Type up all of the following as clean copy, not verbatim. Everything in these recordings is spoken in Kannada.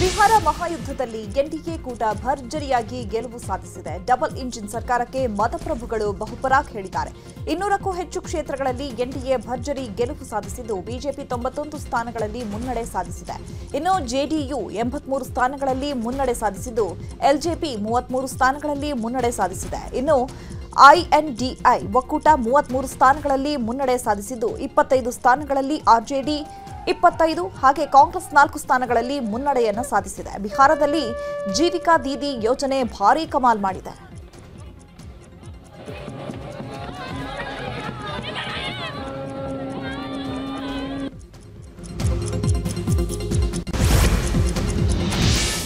ಬಿಹಾರ ಮಹಾಯುದ್ಧದಲ್ಲಿ ಎನ್ಡಿಎ ಕೂಟ ಭರ್ಜರಿಯಾಗಿ ಗೆಲುವು ಸಾಧಿಸಿದೆ. ಡಬಲ್ ಇಂಜಿನ್ ಸರ್ಕಾರಕ್ಕೆ ಮತಪ್ರಭುಗಳು ಬಹುಪರಾಕ್ ಹೇಳಿದ್ದಾರೆ. 200ಕ್ಕೂ ಹೆಚ್ಚು ಕ್ಷೇತ್ರಗಳಲ್ಲಿ ಎನ್ಡಿಎ ಭರ್ಜರಿ ಗೆಲುವು ಸಾಧಿಸಿದ್ದು ಬಿಜೆಪಿ 91 ಸ್ಥಾನಗಳಲ್ಲಿ ಮುನ್ನಡೆ ಸಾಧಿಸಿದೆ. ಇನ್ನು ಜೆಡಿಯು 83 ಸ್ಥಾನಗಳಲ್ಲಿ ಮುನ್ನಡೆ ಸಾಧಿಸಿದ್ದು ಎಲ್ಜೆಪಿ 33 ಸ್ಥಾನಗಳಲ್ಲಿ ಮುನ್ನಡೆ ಸಾಧಿಸಿದೆ. ಇನ್ನು ಐಎನ್ಡಿಐ ಒಕ್ಕೂಟ 33 ಸ್ಥಾನಗಳಲ್ಲಿ ಮುನ್ನಡೆ ಸಾಧಿಸಿದ್ದು 25 ಸ್ಥಾನಗಳಲ್ಲಿ ಆರ್ಜೆಡಿ 25 ಹಾಗೆ ಕಾಂಗ್ರೆಸ್ 4 ಸ್ಥಾನಗಳಲ್ಲಿ ಮುನ್ನಡೆಯನ್ನು ಸಾಧಿಸಿದೆ. ಬಿಹಾರದಲ್ಲಿ ಜೀವಿಕಾ ದೀದಿ ಯೋಜನೆ ಭಾರೀ ಕಮಾಲ್ ಮಾಡಿದೆ.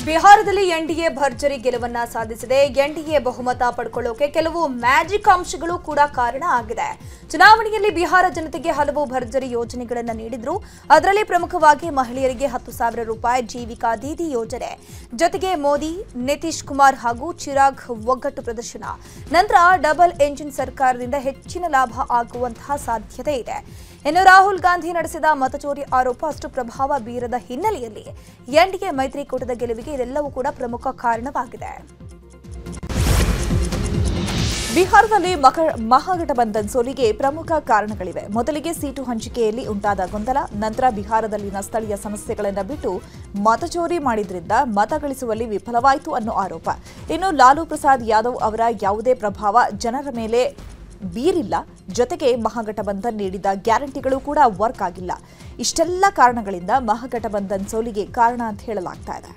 ಬಿಹಾರದಲ್ಲಿ ಎನ್ಡಿಎ ಭರ್ಜರಿ ಗೆಲುವನ್ನ ಸಾಧಿಸಿದೆ. ಎನ್ಡಿಎ ಬಹುಮತ ಪಡ್ಕೊಳ್ಳೋಕೆ ಕೆಲವು ಮ್ಯಾಜಿಕ್ ಅಂಶಗಳು ಕೂಡ ಕಾರಣ ಆಗಿದೆ. ಚುನಾವಣೆಯಲ್ಲಿ ಬಿಹಾರ ಜನತೆಗೆ ಹಲವು ಭರ್ಜರಿ ಯೋಜನೆಗಳನ್ನು ನೀಡಿದ್ರು. ಅದರಲ್ಲಿ ಪ್ರಮುಖವಾಗಿ ಮಹಿಳೆಯರಿಗೆ 10,000 ರೂಪಾಯಿ ಜೀವಿಕಾ ದೀದಿ ಯೋಜನೆ, ಜೊತೆಗೆ ಮೋದಿ, ನಿತೀಶ್ ಕುಮಾರ್ ಹಾಗೂ ಚಿರಾಗ್ ಒಗ್ಗಟ್ಟು ಪ್ರದರ್ಶನ. ನಂತರ ಡಬಲ್ ಎಂಜಿನ್ ಸರ್ಕಾರದಿಂದ ಹೆಚ್ಚಿನ ಲಾಭ ಆಗುವಂತಹ ಸಾಧ್ಯತೆ ಇದೆ. ಇನ್ನು ರಾಹುಲ್ ಗಾಂಧಿ ನಡೆಸಿದ ಮತಚೋರಿ ಆರೋಪ ಅಷ್ಟು ಪ್ರಭಾವ ಬೀರದ ಹಿನ್ನೆಲೆಯಲ್ಲಿ ಎನ್ಡಿಎ ಮೈತ್ರಿಕೂಟದ ಗೆಲುವಿಗೆ ಇದೆಲ್ಲವೂ ಕೂಡ ಪ್ರಮುಖ ಕಾರಣವಾಗಿದೆ. ಬಿಹಾರದಲ್ಲಿ ಮಹಾಗಠಬಂಧನ್ ಸೋಲಿಗೆ ಪ್ರಮುಖ ಕಾರಣಗಳಿವೆ. ಮೊದಲಿಗೆ ಸೀಟು ಹಂಚಿಕೆಯಲ್ಲಿ ಉಂಟಾದ ಗೊಂದಲ, ನಂತರ ಬಿಹಾರದಲ್ಲಿನ ಸ್ಥಳೀಯ ಸಮಸ್ಯೆಗಳನ್ನು ಬಿಟ್ಟು ಮತಚೋರಿ ಮಾಡಿದ್ರಿಂದ ಮತ ಗಳಿಸುವಲ್ಲಿ ವಿಫಲವಾಯಿತು ಅನ್ನೋ ಆರೋಪ. ಇನ್ನು ಲಾಲೂ ಪ್ರಸಾದ್ ಯಾದವ್ ಅವರ ಯಾವುದೇ ಪ್ರಭಾವ ಜನರ ಮೇಲೆ ಬೀರಿಲ್ಲ. ಜೊತೆಗೆ ಮಹಾಗಠಬಂಧನ್ ನೀಡಿದ ಗ್ಯಾರಂಟಿಗಳು ಕೂಡ ವರ್ಕ್ ಆಗಿಲ್ಲ. ಇಷ್ಟೆಲ್ಲ ಕಾರಣಗಳಿಂದ ಮಹಾಗಠಬಂಧನ್ ಸೋಲಿಗೆ ಕಾರಣ ಅಂತ ಹೇಳಲಾಗ್ತಾ ಇದೆ.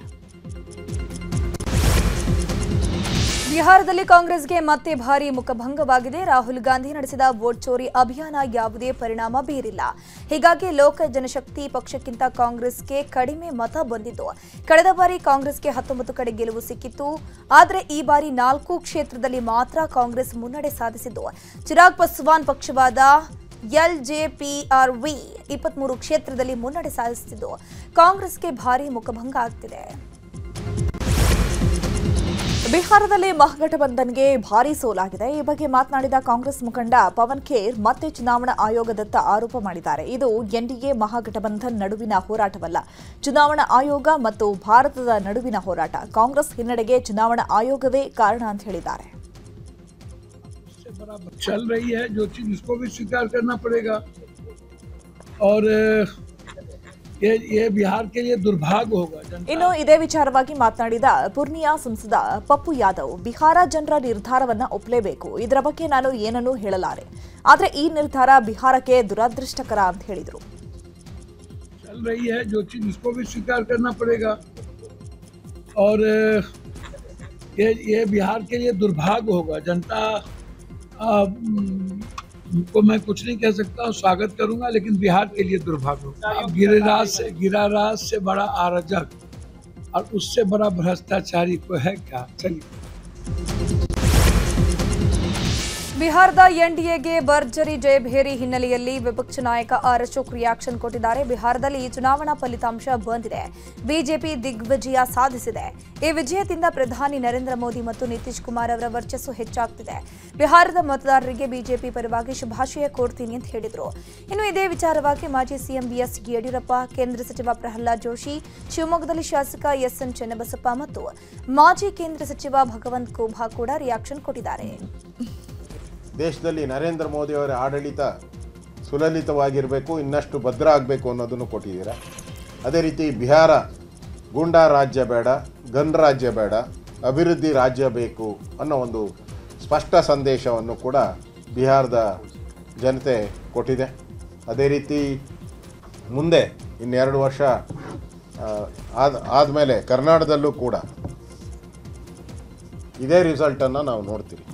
ಬಿಹಾರದಲ್ಲಿ ಕಾಂಗ್ರೆಸ್ಗೆ ಮತ್ತೆ ಭಾರೀ ಮುಖಭಂಗವಾಗಿದೆ. ರಾಹುಲ್ ಗಾಂಧಿ ನಡೆಸಿದ ವೋಟ್ ಚೋರಿ ಅಭಿಯಾನ ಯಾವುದೇ ಪರಿಣಾಮ ಬೀರಿಲ್ಲ. ಹೀಗಾಗಿ ಲೋಕ ಜನಶಕ್ತಿ ಪಕ್ಷಕ್ಕಿಂತ ಕಾಂಗ್ರೆಸ್ಗೆ ಕಡಿಮೆ ಮತ ಬಂದಿದ್ದು. ಕಳೆದ ಬಾರಿ ಕಾಂಗ್ರೆಸ್ಗೆ 19 ಕಡೆ ಗೆಲುವು ಸಿಕ್ಕಿತ್ತು. ಆದರೆ ಈ ಬಾರಿ 4 ಕ್ಷೇತ್ರದಲ್ಲಿ ಮಾತ್ರ ಕಾಂಗ್ರೆಸ್ ಮುನ್ನಡೆ ಸಾಧಿಸಿದ್ದು. ಚಿರಾಗ್ ಪಾಸ್ವಾನ್ ಪಕ್ಷವಾದ ಎಲ್ಜೆಪಿಆರ್ವಿ 23 ಕ್ಷೇತ್ರದಲ್ಲಿ ಮುನ್ನಡೆ ಸಾಧಿಸುತ್ತಿದ್ದು ಕಾಂಗ್ರೆಸ್ಗೆ ಭಾರೀ ಮುಖಭಂಗ ಆಗ್ತಿದೆ. ಬಿಹಾರದಲ್ಲಿ ಮಹಾಗಠಬಂಧನ್ಗೆ ಭಾರೀ ಸೋಲಾಗಿದೆ. ಈ ಬಗ್ಗೆ ಮಾತನಾಡಿದ ಕಾಂಗ್ರೆಸ್ ಮುಖಂಡ ಪವನ್ ಖೇರ್ ಮತ್ತೆ ಚುನಾವಣಾ ಆಯೋಗದತ್ತ ಆರೋಪ ಮಾಡಿದ್ದಾರೆ. ಇದು ಎನ್ಡಿಎ ಮಹಾಗಠಬಂಧನ್ ನಡುವಿನ ಹೋರಾಟವಲ್ಲ, ಚುನಾವಣಾ ಆಯೋಗ ಮತ್ತು ಭಾರತದ ನಡುವಿನ ಹೋರಾಟ. ಕಾಂಗ್ರೆಸ್ ಹಿನ್ನಡೆಗೆ ಚುನಾವಣಾ ಆಯೋಗವೇ ಕಾರಣ ಅಂತ ಹೇಳಿದ್ದಾರೆ. चल रही है जो चीज इसको भी स्वीकार करना पड़ेगा और ये बिहार के लिए दुर्भाग्य होगा. ಇನ್ನು ಇದೇ ವಿಚಾರವಾಗಿ ಮಾತನಾಡಿದ ಪೂರ್ಣಿಯಾ ಸಂಸದ ಪಪ್ಪು ಯಾದವ್, ಬಿಹಾರ ಜನರ ನಿರ್ಧಾರವನ್ನ ಒಪ್ಪಲೇಬೇಕು. ಇದರ ಬಗ್ಗೆ ನಾನು ಏನನ್ನೂ ಹೇಳಲಾರೆ. ಆದರೆ ಈ ನಿರ್ಧಾರ ಬಿಹಾರಕ್ಕೆ ದುರದೃಷ್ಟಕರ ಅಂತ ಹೇಳಿದರು. चल रही है जो चीज इसको भी स्वीकार करना पड़ेगा और ये बिहार के लिए दुर्भाग्य होगा. जनता को मैं कुछ नहीं कह सकता, स्वागत करूंगा, लेकिन बिहार के लिए दुर्भाग्य होगा. गिरिराज से बड़ा अराजक और उससे बड़ा भ्रष्टाचारी को है क्या? चलिए. ಬಿಹಾರದ ಎನ್ಡಿಎಗೆ ಭರ್ಜರಿ ಜಯಭೇರಿ ಹಿನ್ನೆಲೆಯಲ್ಲಿ ವಿಪಕ್ಷ ನಾಯಕ ಆರ್ ಅಶೋಕ್ ರಿಯಾಕ್ಷನ್ ಕೊಟ್ಟಿದ್ದಾರೆ. ಬಿಹಾರದಲ್ಲಿ ಚುನಾವಣಾ ಫಲಿತಾಂಶ ಬಂದಿದೆ. ಬಿಜೆಪಿ ದಿಗ್ವಿಜಯ ಸಾಧಿಸಿದೆ. ಈ ವಿಜಯದಿಂದ ಪ್ರಧಾನಿ ನರೇಂದ್ರ ಮೋದಿ ಮತ್ತು ನಿತೀಶ್ ಕುಮಾರ್ ಅವರ ವರ್ಚಸ್ಸು ಹೆಚ್ಚಾಗ್ತಿದೆ. ಬಿಹಾರದ ಮತದಾರರಿಗೆ ಬಿಜೆಪಿ ಪರವಾಗಿ ಶುಭಾಶಯ ಕೋರ್ತೀನಿ ಅಂತ ಹೇಳಿದರು. ಇನ್ನು ಇದೇ ವಿಚಾರವಾಗಿ ಮಾಜಿ ಸಿಎಂ ಬಿಎಸ್ ಯಡಿಯೂರಪ್ಪ, ಕೇಂದ್ರ ಸಚಿವ ಪ್ರಹ್ಲಾದ್ ಜೋಶಿ, ಶಿವಮೊಗ್ಗದಲ್ಲಿ ಶಾಸಕ ಎಸ್ಎನ್ ಚನ್ನಬಸಪ್ಪ ಮತ್ತು ಮಾಜಿ ಕೇಂದ್ರ ಸಚಿವ ಭಗವಂತ್ ಖೂಬಾ ಕೂಡ ರಿಯಾಕ್ಷನ್ ಕೊಟ್ಟಿದ್ದಾರೆ. ದೇಶದಲ್ಲಿ ನರೇಂದ್ರ ಮೋದಿ ಅವರ ಆಡಳಿತ ಸುಲಲಿತವಾಗಿರಬೇಕು, ಇನ್ನಷ್ಟು ಭದ್ರ ಆಗಬೇಕು ಅನ್ನೋದನ್ನು ಕೊಟ್ಟಿದ್ದೀರಾ. ಅದೇ ರೀತಿ ಬಿಹಾರ ಗೂಂಡಾ ರಾಜ್ಯ ಬೇಡ, ಗನ್ ರಾಜ್ಯ ಬೇಡ, ಅಭಿವೃದ್ಧಿ ರಾಜ್ಯ ಬೇಕು ಅನ್ನೋ ಒಂದು ಸ್ಪಷ್ಟ ಸಂದೇಶವನ್ನು ಕೂಡ ಬಿಹಾರದ ಜನತೆ ಕೊಟ್ಟಿದೆ. ಅದೇ ರೀತಿ ಮುಂದೆ ಇನ್ನೆರಡು ವರ್ಷ ಆದಮೇಲೆ ಕರ್ನಾಟಕದಲ್ಲೂ ಕೂಡ ಇದೇ ರಿಸಲ್ಟನ್ನು ನಾವು ನೋಡ್ತೀವಿ.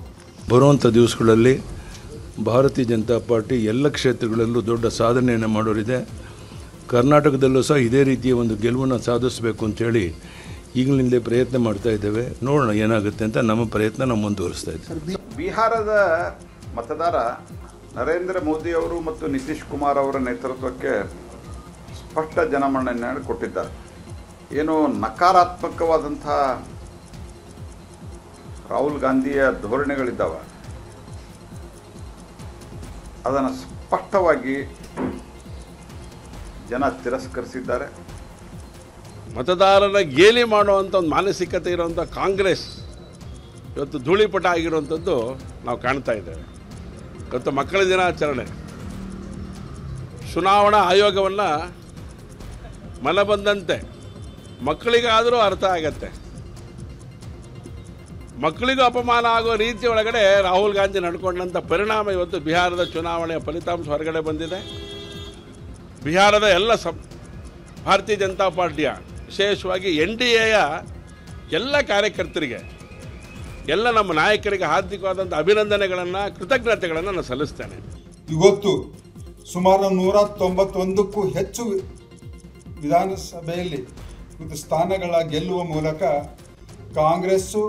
ಬರುವಂಥ ದಿವಸಗಳಲ್ಲಿ ಭಾರತೀಯ ಜನತಾ ಪಾರ್ಟಿ ಎಲ್ಲ ಕ್ಷೇತ್ರಗಳಲ್ಲೂ ದೊಡ್ಡ ಸಾಧನೆಯನ್ನು ಮಾಡೋರಿದೆ. ಕರ್ನಾಟಕದಲ್ಲೂ ಸಹ ಇದೇ ರೀತಿಯ ಒಂದು ಗೆಲುವನ್ನು ಸಾಧಿಸಬೇಕು ಅಂತೇಳಿ ಈಗಲಿಂದಲೇ ಪ್ರಯತ್ನ ಮಾಡ್ತಾ ಇದ್ದೇವೆ. ನೋಡೋಣ ಏನಾಗುತ್ತೆ ಅಂತ. ನಮ್ಮ ಪ್ರಯತ್ನ ನಾವು ಮುಂದುವರಿಸ್ತಾ ಇದ್ದೀವಿ. ಬಿಹಾರದ ಮತದಾರ ನರೇಂದ್ರ ಮೋದಿ ಅವರು ಮತ್ತು ನಿತೀಶ್ ಕುಮಾರ್ ಅವರ ನೇತೃತ್ವಕ್ಕೆ ಸ್ಪಷ್ಟ ಜನಮನ್ನಣೆಯನ್ನು ಕೊಟ್ಟಿದ್ದಾರೆ. ಏನು ನಕಾರಾತ್ಮಕವಾದಂಥ ರಾಹುಲ್ ಗಾಂಧಿಯ ಧೋರಣೆಗಳಿದ್ದಾವೆ, ಅದನ್ನು ಸ್ಪಷ್ಟವಾಗಿ ಜನ ತಿರಸ್ಕರಿಸಿದ್ದಾರೆ. ಮತದಾರರ ಗೇಲಿ ಮಾಡುವಂಥ ಒಂದು ಮಾನಸಿಕತೆ ಇರುವಂಥ ಕಾಂಗ್ರೆಸ್ ಇವತ್ತು ಧೂಳಿಪಟ ಆಗಿರುವಂಥದ್ದು ನಾವು ಕಾಣ್ತಾ ಇದ್ದೇವೆ. ಇವತ್ತು ಮಕ್ಕಳ ದಿನಾಚರಣೆ, ಚುನಾವಣಾ ಆಯೋಗವನ್ನು ಮನ ಬಂದಂತೆ ಮಕ್ಕಳಿಗಾದರೂ ಅರ್ಥ ಆಗತ್ತೆ, ಮಕ್ಕಳಿಗೂ ಅಪಮಾನ ಆಗೋ ರೀತಿ ಒಳಗಡೆ ರಾಹುಲ್ ಗಾಂಧಿ ನಡ್ಕೊಂಡಂಥ ಪರಿಣಾಮ ಇವತ್ತು ಬಿಹಾರದ ಚುನಾವಣೆಯ ಫಲಿತಾಂಶ ಹೊರಗಡೆ ಬಂದಿದೆ. ಬಿಹಾರದ ಎಲ್ಲ ಭಾರತೀಯ ಜನತಾ ಪಾರ್ಟಿಯ, ವಿಶೇಷವಾಗಿ NDAಯ ಎಲ್ಲ ಕಾರ್ಯಕರ್ತರಿಗೆ, ಎಲ್ಲ ನಮ್ಮ ನಾಯಕರಿಗೆ ಹಾರ್ದಿಕವಾದಂಥ ಅಭಿನಂದನೆಗಳನ್ನು, ಕೃತಜ್ಞತೆಗಳನ್ನು ನಾನು ಸಲ್ಲಿಸ್ತೇನೆ. ಇವತ್ತು ಸುಮಾರು 191ಕ್ಕೂ ಹೆಚ್ಚು ವಿಧಾನಸಭೆಯಲ್ಲಿ ಸ್ಥಾನಗಳ ಗೆಲ್ಲುವ ಮೂಲಕ ಕಾಂಗ್ರೆಸ್ಸು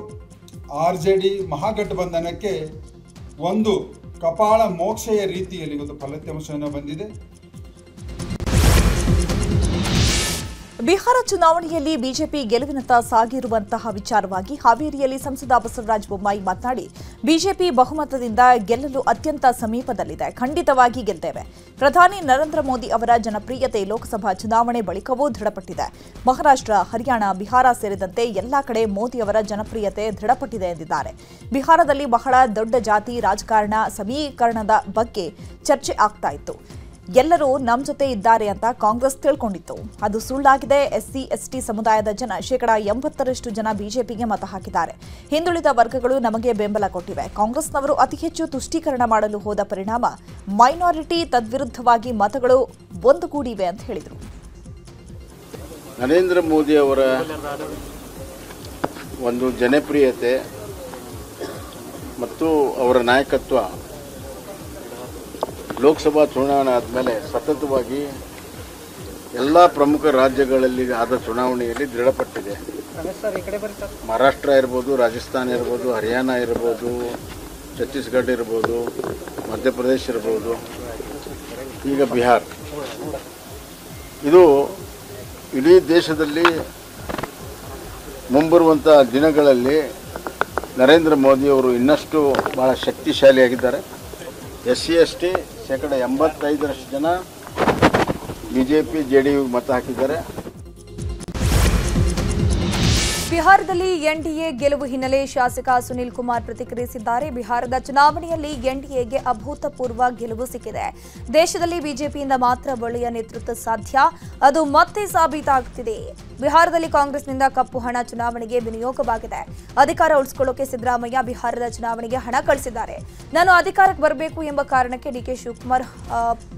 RJD ಮಹಾಗಠಬಂಧನಕ್ಕೆ ಒಂದು ಕಪಾಳ ಮೋಕ್ಷೆಯ ರೀತಿಯಲ್ಲಿ ಇವತ್ತು ಫಲಿತಾಂಶವನ್ನು ಬಂದಿದೆ. ಬಿಹಾರ ಚುನಾವಣೆಯಲ್ಲಿ ಬಿಜೆಪಿ ಗೆಲುವಿನತ್ತ ಸಾಗಿರುವಂತಹ ವಿಚಾರವಾಗಿ ಹಾವೇರಿಯಲ್ಲಿ ಸಂಸದ ಬಸವರಾಜ ಬೊಮ್ಮಾಯಿ ಮಾತನಾಡಿ, ಬಿಜೆಪಿ ಬಹುಮತದಿಂದ ಗೆಲ್ಲಲು ಅತ್ಯಂತ ಸಮೀಪದಲ್ಲಿದೆ, ಖಂಡಿತವಾಗಿ ಗೆಲ್ತೇವೆ. ಪ್ರಧಾನಿ ನರೇಂದ್ರ ಮೋದಿ ಅವರ ಜನಪ್ರಿಯತೆ ಲೋಕಸಭಾ ಚುನಾವಣೆ ಬಳಿಕವೂ ದೃಢಪಟ್ಟಿದೆ. ಮಹಾರಾಷ್ಟ್ರ, ಹರಿಯಾಣ, ಬಿಹಾರ ಸೇರಿದಂತೆ ಎಲ್ಲಾ ಕಡೆ ಮೋದಿ ಅವರ ಜನಪ್ರಿಯತೆ ದೃಢಪಟ್ಟಿದೆ ಎಂದಿದ್ದಾರೆ. ಬಿಹಾರದಲ್ಲಿ ಬಹಳ ದೊಡ್ಡ ಜಾತಿ ರಾಜಕಾರಣ ಸಮೀಕರಣದ ಬಗ್ಗೆ ಚರ್ಚೆ ಆಗ್ತಾ ಇತ್ತು. ಎಲ್ಲರೂ ನಮ್ಮ ಜೊತೆ ಇದ್ದಾರೆ ಅಂತ ಕಾಂಗ್ರೆಸ್ ತಿಳ್ಕೊಂಡಿತ್ತು. ಅದು ಸುಳ್ಳಾಗಿದೆ. SC/ST ಸಮುದಾಯದ ಜನ 80% ಜನ ಬಿಜೆಪಿಗೆ ಮತ ಹಾಕಿದ್ದಾರೆ. ಹಿಂದುಳಿದ ವರ್ಗಗಳು ನಮಗೆ ಬೆಂಬಲ ಕೊಟ್ಟಿವೆ. ಕಾಂಗ್ರೆಸ್ನವರು ಅತಿ ಹೆಚ್ಚು ತುಷ್ಟೀಕರಣ ಮಾಡಲು ಹೋದ ಪರಿಣಾಮ ಮೈನಾರಿಟಿ ತದ್ವಿರುದ್ಧವಾಗಿ ಮತಗಳು ಒಂದುಗೂಡಿವೆ ಅಂತ ಹೇಳಿದರು. ನರೇಂದ್ರ ಮೋದಿ ಅವರ ಒಂದು ಜನಪ್ರಿಯತೆ ಮತ್ತು ಅವರ ನಾಯಕತ್ವ ಲೋಕಸಭಾ ಚುನಾವಣೆ ಆದಮೇಲೆ ಸತತವಾಗಿ ಎಲ್ಲ ಪ್ರಮುಖ ರಾಜ್ಯಗಳಲ್ಲಿ ಆದ ಚುನಾವಣೆಯಲ್ಲಿ ದೃಢಪಟ್ಟಿದೆ. ಮಹಾರಾಷ್ಟ್ರ ಇರ್ಬೋದು, ರಾಜಸ್ಥಾನ ಇರ್ಬೋದು, ಹರಿಯಾಣ ಇರ್ಬೋದು, ಛತ್ತೀಸ್ಗಢ ಇರ್ಬೋದು, ಮಧ್ಯಪ್ರದೇಶ ಇರ್ಬೋದು, ಈಗ ಬಿಹಾರ. ಇದು ಇಡೀ ದೇಶದಲ್ಲಿ ಮುಂಬರುವಂಥ ದಿನಗಳಲ್ಲಿ ನರೇಂದ್ರ ಮೋದಿಯವರು ಇನ್ನಷ್ಟು ಭಾಳ ಶಕ್ತಿಶಾಲಿಯಾಗಿದ್ದಾರೆ. SC/ST 85% ಜನ ಬಿಜೆಪಿ JDU ಮತ ಹಾಕಿದ್ದಾರೆ. ಬಿಹಾರದಲ್ಲಿ NDA ಗೆಲುವು ಹಿನ್ನೆಲೆ ಶಾಸಕ ಸುನಿಲ್ ಕುಮಾರ್ ಪ್ರತಿಕ್ರಿಯಿಸಿದ್ದಾರೆ. ಬಿಹಾರದ ಚುನಾವಣೆಯಲ್ಲಿ NDAಗೆ ಅಭೂತಪೂರ್ವ ಗೆಲುವು ಸಿಕ್ಕಿದೆ. ದೇಶದಲ್ಲಿ ಬಿಜೆಪಿಯಿಂದ ಮಾತ್ರ ಒಳ್ಳೆಯ ನೇತೃತ್ವ ಸಾಧ್ಯ, ಅದು ಮತ್ತೆ ಸಾಬೀತಾಗುತ್ತಿದೆ. ಬಿಹಾರದಲ್ಲಿ ಕಾಂಗ್ರೆಸ್ನಿಂದ ಕಪ್ಪು ಹಣ ಚುನಾವಣೆಗೆ ವಿನಿಯೋಗವಾಗಿದೆ. ಅಧಿಕಾರ ಉಳಿಸಿಕೊಳ್ಳೋಕೆ ಸಿದ್ದರಾಮಯ್ಯ ಬಿಹಾರದ ಚುನಾವಣೆಗೆ ಹಣ ಕಳಿಸಿದ್ದಾರೆ. ನಾನು ಅಧಿಕಾರಕ್ಕೆ ಬರಬೇಕು ಎಂಬ ಕಾರಣಕ್ಕೆ DK ಶಿವಕುಮಾರ್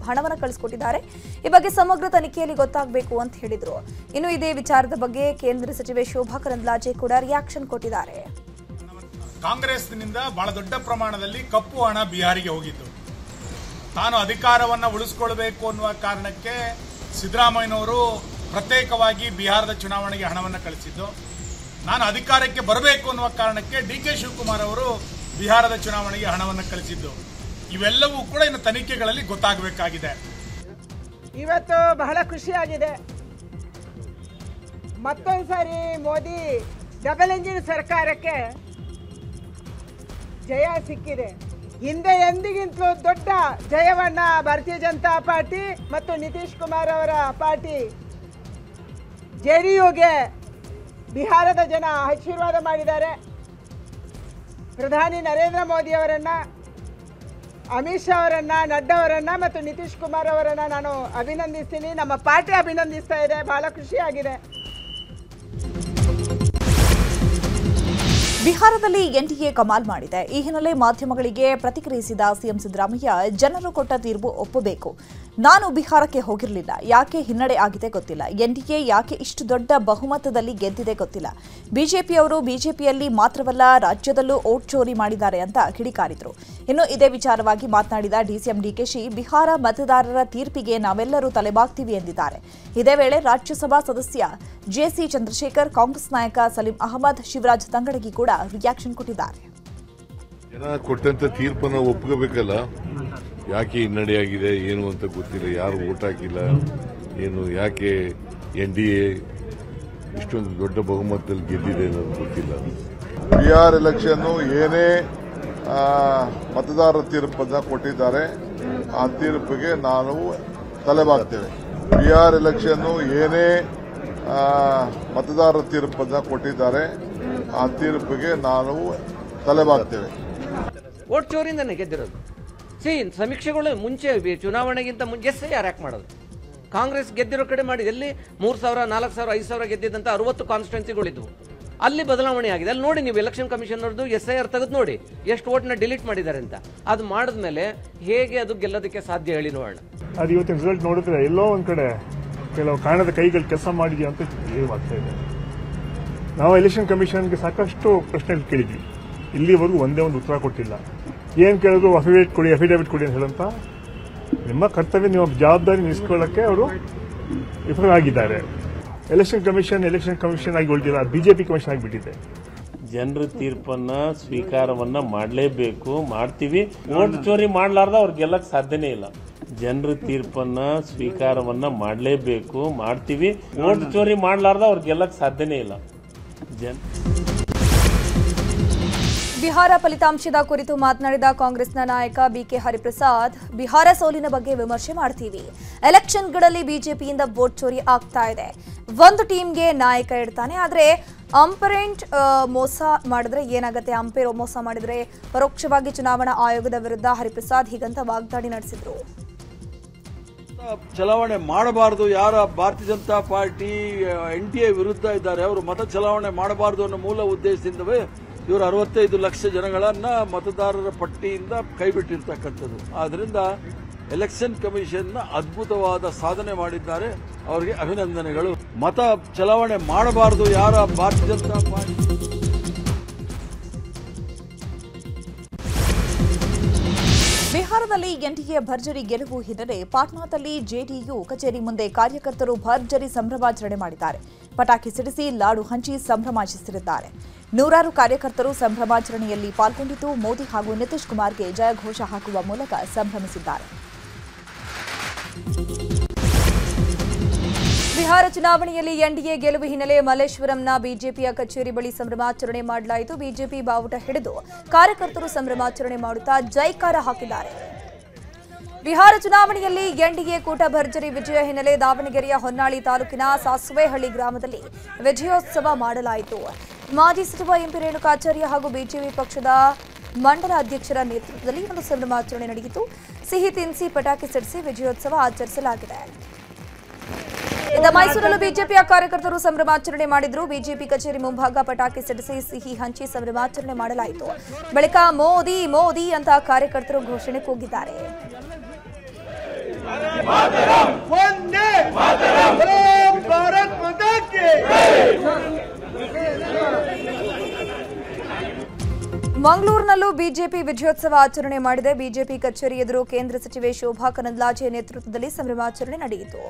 ಹಣವನ್ನು ಕಳಿಸಿಕೊಟ್ಟಿದ್ದಾರೆ. ಈ ಬಗ್ಗೆ ಸಮಗ್ರ ತನಿಖೆಯಲ್ಲಿ ಗೊತ್ತಾಗಬೇಕು ಅಂತ ಹೇಳಿದರು. ಇನ್ನು ಇದೇ ವಿಚಾರದ ಬಗ್ಗೆ ಕೇಂದ್ರ ಸಚಿವೆ ಶೋಭಾ ಕರಂದ್ಲಾಜೆ ಕೂಡ ರಿಯಾಕ್ಷನ್ ಕೊಟ್ಟಿದ್ದಾರೆ. ಕಾಂಗ್ರೆಸ್ನಿಂದ ಬಹಳ ದೊಡ್ಡ ಪ್ರಮಾಣದಲ್ಲಿ ಕಪ್ಪು ಹಣ ಬಿಹಾರಿಗೆ ಹೋಗಿದ್ದು, ತಾನು ಅಧಿಕಾರವನ್ನು ಉಳಿಸಿಕೊಳ್ಳಬೇಕು ಅನ್ನುವ ಕಾರಣಕ್ಕೆ ಸಿದ್ದರಾಮಯ್ಯನವರು ಪ್ರತ್ಯೇಕವಾಗಿ ಬಿಹಾರದ ಚುನಾವಣೆಗೆ ಹಣವನ್ನು ಕಳಿಸಿದ್ದು, ನಾನು ಅಧಿಕಾರಕ್ಕೆ ಬರಬೇಕು ಅನ್ನುವ ಕಾರಣಕ್ಕೆ DK ಶಿವಕುಮಾರ್ ಅವರು ಬಿಹಾರದ ಚುನಾವಣೆಗೆ ಹಣವನ್ನು ಕಳಿಸಿದ್ದು, ಇವೆಲ್ಲವೂ ಕೂಡ ಇನ್ನು ತನಿಖೆಗಳಲ್ಲಿ ಗೊತ್ತಾಗಬೇಕಾಗಿದೆ. ಇವತ್ತು ಬಹಳ ಖುಷಿಯಾಗಿದೆ. ಮತ್ತೊಂದ್ಸಾರಿ ಮೋದಿ ಡಬಲ್ ಇಂಜಿನ್ ಸರ್ಕಾರಕ್ಕೆ ಜಯ ಸಿಕ್ಕಿದೆ. ಹಿಂದೆ ಎಂದಿಗಿಂತಲೂ ದೊಡ್ಡ ಜಯವನ್ನ ಭಾರತೀಯ ಜನತಾ ಪಾರ್ಟಿ ಮತ್ತು ನಿತೀಶ್ ಕುಮಾರ್ ಅವರ ಪಾರ್ಟಿ JDUಗೆ ಬಿಹಾರದ ಜನ ಆಶೀರ್ವಾದ ಮಾಡಿದ್ದಾರೆ. ಪ್ರಧಾನಿ ನರೇಂದ್ರ ಮೋದಿ ಅವರನ್ನ, ಅಮಿತ್ ಶಾ ಅವರನ್ನ, ನಡ್ಡಾ ಅವರನ್ನ ಮತ್ತು ನಿತೀಶ್ ಕುಮಾರ್ ಅವರನ್ನ ನಾನು ಅಭಿನಂದಿಸ್ತೀನಿ. ನಮ್ಮ ಪಾರ್ಟಿ ಅಭಿನಂದಿಸ್ತಾ ಇದೆ. ಬಹಳ ಖುಷಿಯಾಗಿದೆ. ಬಿಹಾರದಲ್ಲಿ NDA ಕಮಾಲ್ ಮಾಡಿದೆ. ಈ ಹಿನ್ನೆಲೆ ಮಾಧ್ಯಮಗಳಿಗೆ ಪ್ರತಿಕ್ರಿಯಿಸಿದ ಸಿಎಂ ಸಿದ್ದರಾಮಯ್ಯ, ಜನರು ಕೊಟ್ಟ ತೀರ್ಪು ಒಪ್ಪಬೇಕು. ನಾನು ಬಿಹಾರಕ್ಕೆ ಹೋಗಿರಲಿಲ್ಲ, ಯಾಕೆ ಹಿನ್ನಡೆ ಆಗಿದೆ ಗೊತ್ತಿಲ್ಲ. NDA ಯಾಕೆ ಇಷ್ಟು ದೊಡ್ಡ ಬಹುಮತದಲ್ಲಿ ಗೆದ್ದಿದೆ ಗೊತ್ತಿಲ್ಲ. ಬಿಜೆಪಿಯವರು ಬಿಜೆಪಿಯಲ್ಲಿ ಮಾತ್ರವಲ್ಲ ರಾಜ್ಯದಲ್ಲೂ ಓಟ್ ಚೋರಿ ಮಾಡಿದ್ದಾರೆ ಅಂತ ಕಿಡಿಕಾರಿದ್ರು. ಇನ್ನು ಇದೇ ವಿಚಾರವಾಗಿ ಮಾತನಾಡಿದ DCM DKಶಿ, ಬಿಹಾರ ಮತದಾರರ ತೀರ್ಪಿಗೆ ನಾವೆಲ್ಲರೂ ತಲೆಬಾಗ್ತೀವಿ ಎಂದಿದ್ದಾರೆ. ಇದೇ ವೇಳೆ ರಾಜ್ಯಸಭಾ ಸದಸ್ಯ JC ಚಂದ್ರಶೇಖರ್, ಕಾಂಗ್ರೆಸ್ ನಾಯಕ ಸಲೀಂ ಅಹಮದ್, ಶಿವರಾಜ್ ತಂಗಡಗಿ ಕೂಡ ರಿಯಾಕ್ಷನ್ ಕೊಟ್ಟಿದ್ದಾರೆ. ಜನ ಕೊಟ್ಟಂತ ತೀರ್ಪನ್ನು ಒಪ್ಕೋಬೇಕಲ್ಲ. ಯಾಕೆ ಹಿನ್ನಡೆಯಾಗಿದೆ ಏನು ಅಂತ ಗೊತ್ತಿಲ್ಲ, ಯಾರು ಓಟ್ ಹಾಕಿಲ್ಲ ಏನು, ಯಾಕೆ NDA ಇಷ್ಟೊಂದು ದೊಡ್ಡ ಬಹುಮತದಲ್ಲಿ ಗೆದ್ದಿದೆ ಅನ್ನೋದು ಗೊತ್ತಿಲ್ಲ. ಬಿಹಾರ್ ಎಲೆಕ್ಷನ್ ಏನೇ ಮತದಾರರ ತೀರ್ಪನ್ನು ಕೊಟ್ಟಿದ್ದಾರೆ, ಆ ತೀರ್ಪಿಗೆ ನಾವು ತಲೆಬಾಗ್ತೇವೆ. ಬಿಹಾರ್ ಎಲೆಕ್ಷನ್ ಏನೇ ಮತದಾರರ ತೀರ್ಪನ್ನು ಕೊಟ್ಟಿದ್ದಾರೆ. ಆ ತೀರ್ಪಿಗೆ ನಾವು ತಲೆಬಾಗ್ತೇವೆ. ವೋಟ್ ಚೋರಿಂದನೇ ಗೆದ್ದಿರೋದು. ಸಮೀಕ್ಷೆಗಳು ಮುಂಚೆ ಚುನಾವಣೆಗಿಂತ ಮುಂಚೆ ಯಾರ್ಯಾಕೆ ಮಾಡೋದು? ಕಾಂಗ್ರೆಸ್ ಗೆದ್ದಿರೋ ಕಡೆ ಮಾಡಿ ಎಲ್ಲಿ 3,000, 4,000, 5,000 ಗೆದ್ದಿದ್ದಂತ 60 ಕಾನ್ಸ್ಟಿಟ್ಯೂನ್ಸಿಗಳಿದ್ವು. ಅಲ್ಲಿ ಬದಲಾವಣೆ ಆಗಿದೆ. ಅಲ್ಲಿ ನೋಡಿ ನೀವು ಎಲೆಕ್ಷನ್ ಕಮಿಷನ್ ಅವ್ರದ್ದು SIR ತೆಗೆದು ನೋಡಿ ಎಷ್ಟು ವೋಟ್ನ ಡಿಲೀಟ್ ಮಾಡಿದ್ದಾರೆ ಅಂತ. ಅದು ಮಾಡಿದ್ಮೇಲೆ ಹೇಗೆ ಅದು ಗೆಲ್ಲೋದಕ್ಕೆ ಸಾಧ್ಯ ಹೇಳಿ ನೋಡೋಣ. ಅದು ಇವತ್ತಿನ ರಿಸಲ್ಟ್ ನೋಡಿದ್ರೆ ಎಲ್ಲೋ ಒಂದ್ ಕಡೆ ಕೆಲವು ಕಾರಣದ ಕೈಗಳು ಕೆಲಸ ಮಾಡಿದ್ಯಾ ಅಂತ ಆಗ್ತಾ ಇದೆ. ನಾವು ಎಲೆಕ್ಷನ್ ಕಮಿಷನ್ಗೆ ಸಾಕಷ್ಟು ಪ್ರಶ್ನೆಗಳು ಕೇಳಿದ್ವಿ. ಇಲ್ಲಿವರೆಗೂ ಒಂದೇ ಒಂದು ಉತ್ತರ ಕೊಟ್ಟಿಲ್ಲ. ಏನು ಕೇಳಿದ್ರು ಅಫಿಡೇವಿಟ್ ಕೊಡಿ ಅಂತ ಹೇಳಂತ. ನಿಮ್ಮ ಕರ್ತವ್ಯ, ನಿಮ್ಮ ಜವಾಬ್ದಾರಿ ನಿಲ್ಲಿಸ್ಕೊಳ್ಳೋಕ್ಕೆ ಅವರು ವಿಫಲರಾಗಿದ್ದಾರೆ. ಎಲೆಕ್ಷನ್ ಕಮಿಷನ್ ಆಗಿ ಉಳಿದಿಲ್ಲ, ಬಿಜೆಪಿ ಕಮಿಷನ್ ಆಗಿಬಿಟ್ಟಿದೆ. ಜನರ ತೀರ್ಪನ್ನ ಸ್ವೀಕಾರವನ್ನ ಮಾಡಲೇಬೇಕು, ಮಾಡ್ತೀವಿ. ವೋಟ್ ಚೋರಿ ಮಾಡಲಾರ್ದ ಅವ್ರು ಗೆಲ್ಲಕ್ಕೆ ಸಾಧ್ಯನೇ ಇಲ್ಲ. ಜನರ ತೀರ್ಪನ್ನ ಸ್ವೀಕಾರವನ್ನ ಮಾಡಲೇಬೇಕು, ಮಾಡ್ತೀವಿ. ವೋಟ್ ಚೋರಿ ಮಾಡಲಾರ್ದ ಅವ್ರು ಗೆಲ್ಲಕ್ಕೆ ಸಾಧ್ಯನೇ ಇಲ್ಲ. ಬಿಹಾರ ಫಲಿತಾಂಶದ ಕುರಿತು ಮಾತನಾಡಿದ ಕಾಂಗ್ರೆಸ್ನ ನಾಯಕ ಬಿಕೆ ಹರಿಪ್ರಸಾದ್, ಬಿಹಾರ ಸೋಲಿನ ಬಗ್ಗೆ ವಿಮರ್ಶೆ ಮಾಡ್ತೀವಿ. ಎಲೆಕ್ಷನ್ಗಳಲ್ಲಿ ಬಿಜೆಪಿಯಿಂದ ವೋಟ್ ಚೋರಿ ಆಗ್ತಾ ಇದೆ. ಒಂದು ಟೀಮ್ಗೆ ನಾಯಕ ಇಡ್ತಾನೆ, ಆದರೆ ಅಂಪೈರ್ ಮೋಸ ಮಾಡಿದ್ರೆ ಏನಾಗುತ್ತೆ? ಅಂಪೈರ್ ಮೋಸ ಮಾಡಿದ್ರೆ ಪರೋಕ್ಷವಾಗಿ ಚುನಾವಣಾ ಆಯೋಗದ ವಿರುದ್ಧ ಹರಿಪ್ರಸಾದ್ ಹೀಗಂತ ವಾಗ್ದಾಳಿ ನಡೆಸಿದ್ರು. ಚಲಾವಣೆ ಮಾಡಬಾರದು, ಯಾರ ಭಾರತೀಯ ಜನತಾ ಪಾರ್ಟಿ NDA ವಿರುದ್ಧ ಇದ್ದಾರೆ ಅವರು ಮತ ಚಲಾವಣೆ ಮಾಡಬಾರದು ಅನ್ನೋ ಮೂಲ ಉದ್ದೇಶದಿಂದವೇ ಇವರು 65 ಲಕ್ಷ ಜನಗಳನ್ನ ಮತದಾರರ ಪಟ್ಟಿಯಿಂದ ಕೈಬಿಟ್ಟಿರ್ತಕ್ಕಂಥದ್ದು. ಆದ್ರಿಂದ ಎಲೆಕ್ಷನ್ ಕಮಿಷನ್ ಅದ್ಭುತವಾದ ಸಾಧನೆ ಮಾಡಿದ್ದಾರೆ, ಅವರಿಗೆ ಅಭಿನಂದನೆಗಳು. ಮತ ಚಲಾವಣೆ ಮಾಡಬಾರದು, ಯಾರ ಭಾರತೀಯ ಜನತಾ ಪಾರ್ಟಿ. ಬಿಹಾರದಲ್ಲಿ NDA ಭರ್ಜರಿ ಗೆಲುವು ಹಿನ್ನೆಲೆ ಪಾಟ್ನಾದಲ್ಲಿ JDU ಕಚೇರಿ ಮುಂದೆ ಕಾರ್ಯಕರ್ತರು ಭರ್ಜರಿ ಸಂಭ್ರಮಾಚರಣೆ ಮಾಡಿದ್ದಾರೆ. ಪಟಾಕಿ ಸಿಡಿಸಿ ಲಾಡು ಹಂಚಿ ಸಂಭ್ರಮಾಚರಿಸಿದ್ದಾರೆ. ನೂರಾರು ಕಾರ್ಯಕರ್ತರು ಸಂಭ್ರಮಾಚರಣೆಯಲ್ಲಿ ಪಾಲ್ಗೊಂಡಿದ್ದು ಮೋದಿ ಹಾಗೂ ನಿತೀಶ್ ಕುಮಾರ್ಗೆ ಜಯಘೋಷ ಹಾಕುವ ಮೂಲಕ ಸಂಭ್ರಮಿಸಿದ್ದಾರೆ. ಬಿಹಾರ ಚುನಾವಣೆಯಲ್ಲಿ NDA ಗೆಲುವು ಹಿನ್ನೆಲೆ ಮಲ್ಲೇಶ್ವರಂನ ಬಿಜೆಪಿಯ ಕಚೇರಿ ಬಳಿ ಸಂಭ್ರಮಾಚರಣೆ ಮಾಡಲಾಯಿತು. ಬಿಜೆಪಿ ಬಾವುಟ ಹಿಡಿದು ಕಾರ್ಯಕರ್ತರು ಸಂಭ್ರಮಾಚರಣೆ ಮಾಡುತ್ತಾ ಜೈಕಾರ ಹಾಕಿದ್ದಾರೆ. ಬಿಹಾರ ಚುನಾವಣೆಯಲ್ಲಿ NDA ಕೂಟ ಭರ್ಜರಿ ವಿಜಯ ಹಿನ್ನೆಲೆ ದಾವಣಗೆರೆಯ ಹೊನ್ನಾಳಿ ತಾಲೂಕಿನ ಸಾಸುವೆಹಳ್ಳಿ ಗ್ರಾಮದಲ್ಲಿ ವಿಜಯೋತ್ಸವ ಮಾಡಲಾಯಿತು. ಮಾಜಿ ಸಚಿವ MP ರೇಣುಕಾಚಾರ್ಯ ಹಾಗೂ ಬಿಜೆಪಿ ಪಕ್ಷದ ಮಂಡಲ ಅಧ್ಯಕ್ಷರ ನೇತೃತ್ವದಲ್ಲಿ ಒಂದು ಸಂಭ್ರಮಾಚರಣೆ ನಡೆಯಿತು. ಸಿಹಿ ತಿನಿಸಿ ಪಟಾಕಿ ಸಿಡಿಸಿ ವಿಜಯೋತ್ಸವ ಆಚರಿಸಲಾಗಿದೆ. ಮೈಸೂರಲ್ಲೂ ಬಿಜೆಪಿಯ ಕಾರ್ಯಕರ್ತರು ಸಂಭ್ರಮಾಚರಣೆ ಮಾಡಿದ್ರು. ಬಿಜೆಪಿ ಕಚೇರಿ ಮುಂಭಾಗ ಪಟಾಕಿ ಸಿಡಿಸಿ ಸಿಹಿ ಹಂಚಿ ಸಂಭ್ರಮಾಚರಣೆ ಮಾಡಲಾಯಿತು. ಬಳಿಕ ಮೋದಿ ಮೋದಿ ಅಂತ ಕಾರ್ಯಕರ್ತರು ಘೋಷಣೆ ಕೂಗಿದ್ದಾರೆ. ಮಂಗಳೂರಿನಲ್ಲೂ ಬಿಜೆಪಿ ವಿಜಯೋತ್ಸವ ಆಚರಣೆ ಮಾಡಿದೆ. ಬಿಜೆಪಿ ಕಚೇರಿ ಎದುರು ಕೇಂದ್ರ ಸಚಿವೆ ಶೋಭಾ ಕರಂದ್ಲಾಜೆ ನೇತೃತ್ವದಲ್ಲಿ ಸಂಭ್ರಮಾಚರಣೆ ನಡೆಯಿತು.